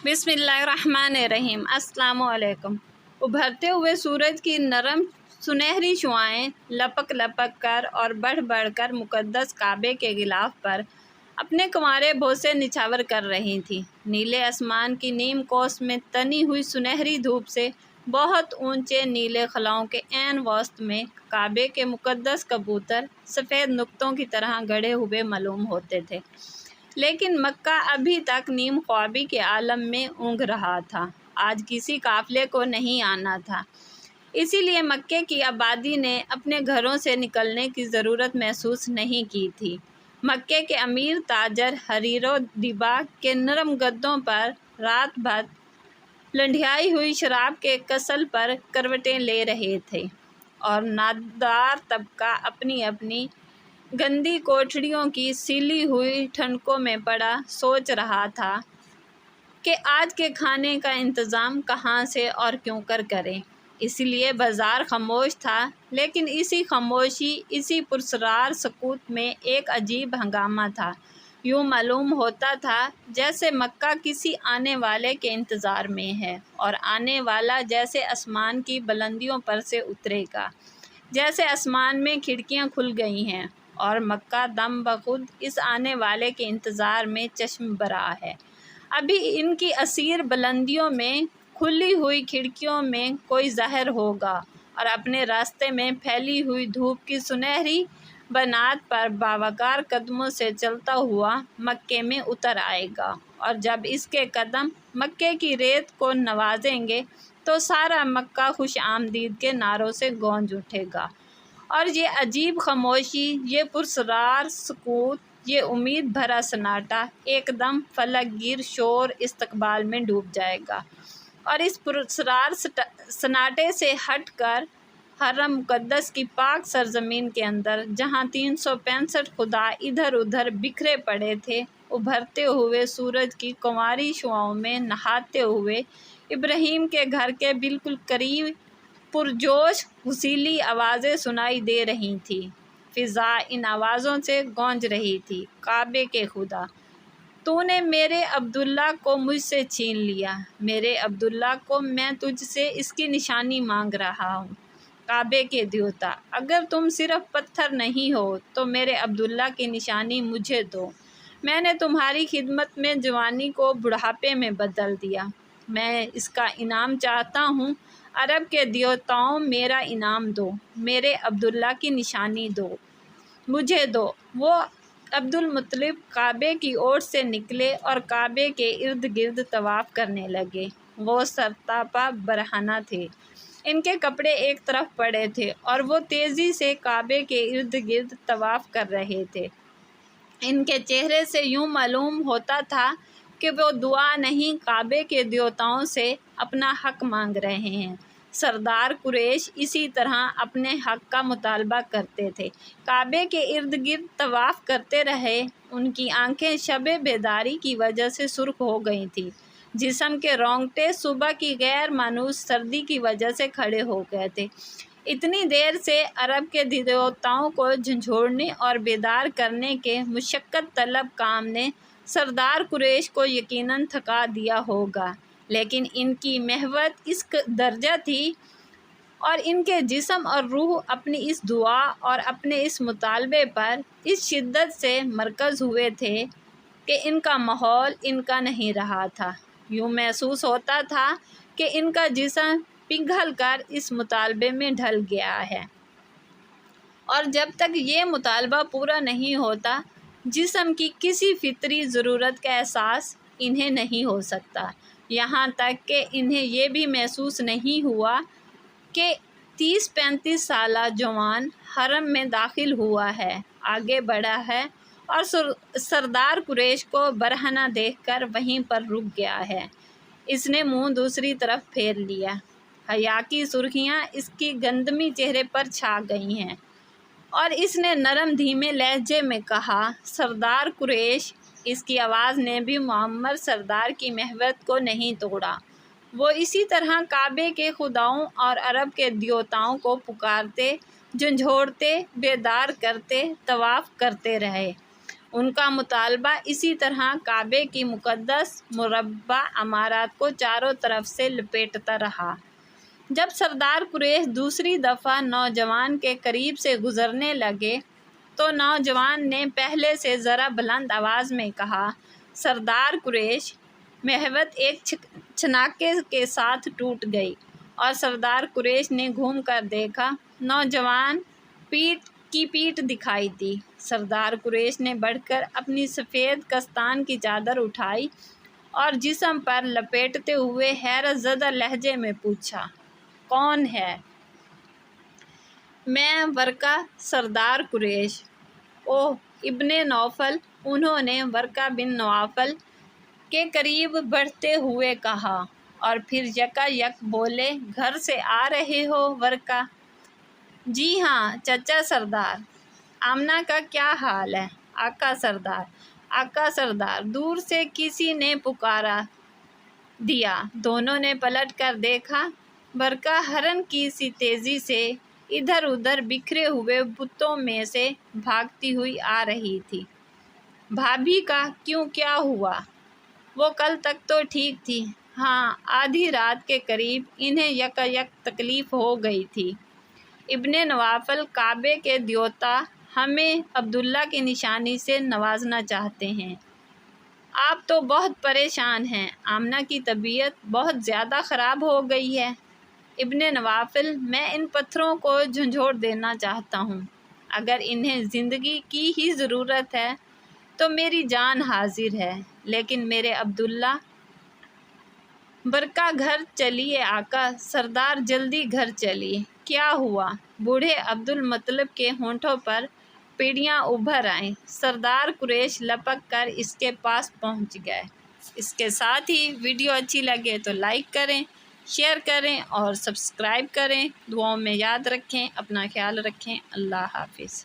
बिस्मिल्लाहिर्रहमानिर्रहीम। अस्सलामु अलैकुम। उभरते हुए सूरज की नरम सुनहरी शुआएं लपक लपक कर और बढ़ बढ़ कर मुक़द्दस काबे के गिलाफ पर अपने कुंवारे बोसे निछावर कर रही थीं। नीले आसमान की नीम कोस में तनी हुई सुनहरी धूप से बहुत ऊंचे नीले खलाओं के ऐन वस्त में काबे के मुक़द्दस कबूतर सफ़ेद नुक्तों की तरह गड़े हुए मालूम होते थे। लेकिन मक्का अभी तक नीम ख्वाबी के आलम में ऊँघ रहा था। आज किसी काफ़िले को नहीं आना था, इसीलिए मक्के की आबादी ने अपने घरों से निकलने की ज़रूरत महसूस नहीं की थी। मक्के के अमीर ताजर हरीरो दिबा के नरम गद्दों पर रात भर लंढियाई हुई शराब के कसल पर करवटें ले रहे थे और नादार तबका अपनी अपनी गंदी कोठड़ियों की सीली हुई ठंडकों में पड़ा सोच रहा था कि आज के खाने का इंतज़ाम कहाँ से और क्यों कर करें। इसलिए बाज़ार खामोश था, लेकिन इसी खामोशी, इसी पुरस्रार सकूत में एक अजीब हंगामा था। यूँ मालूम होता था जैसे मक्का किसी आने वाले के इंतज़ार में है और आने वाला जैसे आसमान की बुलंदियों पर से उतरेगा, जैसे आसमान में खिड़कियाँ खुल गई हैं और मक्का दम बखुद इस आने वाले के इंतज़ार में चश्म बरा है। अभी इनकी असीर बुलंदियों में खुली हुई खिड़कियों में कोई ज़ाहिर होगा और अपने रास्ते में फैली हुई धूप की सुनहरी बनात पर बावकार कदमों से चलता हुआ मक्के में उतर आएगा, और जब इसके कदम मक्के की रेत को नवाजेंगे तो सारा मक्का खुश आमदीद के नारों से गूंज उठेगा। और ये अजीब खामोशी, ये पुरस्रार सकूत, ये उम्मीद भरा सन्नाटा एकदम फलकगीर शोर इस्तकबाल में डूब जाएगा। और इस पुरस्रार सन्नाटे से हटकर हरम मुक़द्दस की पाक सरजमीन के अंदर, जहाँ 365 खुदा इधर उधर बिखरे पड़े थे, उभरते हुए सूरज की कुंवारी शुआओं में नहाते हुए इब्राहीम के घर के बिल्कुल करीब पुरजोश हुसीली आवाज़ें सुनाई दे रही थीं। फ़िज़ा इन आवाज़ों से गूंज रही थी, काबे के खुदा, तूने मेरे अब्दुल्ला को मुझसे छीन लिया। मेरे अब्दुल्ला को मैं तुझसे इसकी निशानी मांग रहा हूँ। काबे के देवता, अगर तुम सिर्फ पत्थर नहीं हो तो मेरे अब्दुल्ला की निशानी मुझे दो। मैंने तुम्हारी खिदमत में जवानी को बुढ़ापे में बदल दिया। मैं इसका इनाम चाहता हूँ। अरब के देवताओं, मेरा इनाम दो, मेरे अब्दुल्ला की निशानी दो, मुझे दो। वो अब्दुल मुत्तलिब काबे की ओर से निकले और काबे के इर्द गिर्द तवाफ़ करने लगे। वो सरतापा बरहना थे, इनके कपड़े एक तरफ पड़े थे और वो तेज़ी से काबे के इर्द गिर्द तवाफ़ कर रहे थे। इनके चेहरे से यूँ मालूम होता था कि वो दुआ नहीं, काबे के देवताओं से अपना हक़ मांग रहे हैं। सरदार कुरैश इसी तरह अपने हक़ का मुतालबा करते थे। काबे के इर्द गिर्द तवाफ़ करते रहे। उनकी आंखें शबे बेदारी की वजह से सुर्ख हो गई थीं। जिस्म के रोंगटे सुबह की गैर मानूस सर्दी की वजह से खड़े हो गए थे। इतनी देर से अरब के देवताओं को झंझोड़ने और बेदार करने के मुशक्क़त तलब काम ने सरदार कुरैश को यकीनन थका दिया होगा, लेकिन इनकी महवत इस दर्जा थी और इनके जिस्म और रूह अपनी इस दुआ और अपने इस मुतालबे पर इस शिद्दत से मरकज़ हुए थे कि इनका माहौल इनका नहीं रहा था। यूँ महसूस होता था कि इनका जिस्म पिघल कर इस मुतालबे में ढल गया है, और जब तक ये मुतालबा पूरा नहीं होता, जिस्म की किसी फितरी ज़रूरत का एहसास इन्हें नहीं हो सकता। यहाँ तक कि इन्हें ये भी महसूस नहीं हुआ कि 30-35 साला जवान हरम में दाखिल हुआ है, आगे बढ़ा है और सरदार कुरैश को बरहना देखकर वहीं पर रुक गया है। इसने मुंह दूसरी तरफ फेर लिया। हया की सुर्खियाँ इसकी गंदमी चेहरे पर छा गई हैं और इसने नरम धीमे लहजे में कहा, सरदार कुरैश। इसकी आवाज़ ने भी मुअम्मर सरदार की महवत को नहीं तोड़ा। वो इसी तरह काबे के खुदाओं और अरब के देवताओं को पुकारते, झंझोड़ते, बेदार करते, तवाफ़ करते रहे। ان کا مطالبہ اسی طرح کعبے کی مقدس مربع عمارات کو چاروں طرف سے لپیٹتا رہا۔ جب سردار قریش دوسری دفعہ نوجوان کے قریب سے گزرنے لگے تو نوجوان نے پہلے سے ذرا بلند آواز میں کہا، سردار قریش۔ محبت ایک چھناکے کے ساتھ ٹوٹ گئی اور سردار قریش نے گھوم کر دیکھا۔ نوجوان پیٹھ دکھائی دی۔ سردار قریش نے بڑھ کر اپنی سفید کستان کی چادر اٹھائی اور جسم پر لپیٹتے ہوئے حیرت زدہ لہجے میں پوچھا، کون ہے؟ میں ورقہ، سردار قریش۔ اوہ، ابن نوفل۔ انہوں نے ورقہ بن نوفل کے قریب بڑھتے ہوئے کہا اور پھر یکا یک بولے، گھر سے آ رہے ہو ورقہ؟ جی ہاں چچا سردار۔ آمنہ کا کیا حال ہے؟ آقا سردار۔ آقا سردار۔ دور سے کسی نے پکارا دیا۔ دونوں نے پلٹ کر دیکھا۔ ورقہ ہرن کی سی تیزی سے ادھر ادھر بکھرے ہوئے بتوں میں سے بھاگتی ہوئی آ رہی تھی۔ بھابھی کا کیوں، کیا ہوا؟ وہ کل تک تو ٹھیک تھی۔ ہاں، آدھی رات کے قریب انہیں یکا یک تکلیف ہو گئی تھی۔ ابن نوفل کعبے کے دیوتا ہمیں عبداللہ کی نشانی سے نوازنا چاہتے ہیں۔ آپ تو بہت پریشان ہیں۔ آمنہ کی طبیعت بہت زیادہ خراب ہو گئی ہے۔ ابن نوفل، میں ان پتھروں کو جھنجھوڑ دینا چاہتا ہوں۔ اگر انہیں زندگی کی ہی ضرورت ہے تو میری جان حاضر ہے، لیکن میرے عبداللہ۔ ورقہ، گھر چلیے آقا۔ سردار جلدی گھر چلیے۔ کیا ہوا؟ بوڑھے عبدالمطلب کے ہونٹوں پر پیڑیاں ابھر آئیں۔ سردار قریش لپک کر اس کے پاس پہنچ گئے۔ اس کے ساتھ ہی ویڈیو اچھی لگے تو لائک کریں، شیئر کریں اور سبسکرائب کریں۔ دعاؤں میں یاد رکھیں، اپنا خیال رکھیں۔ اللہ حافظ۔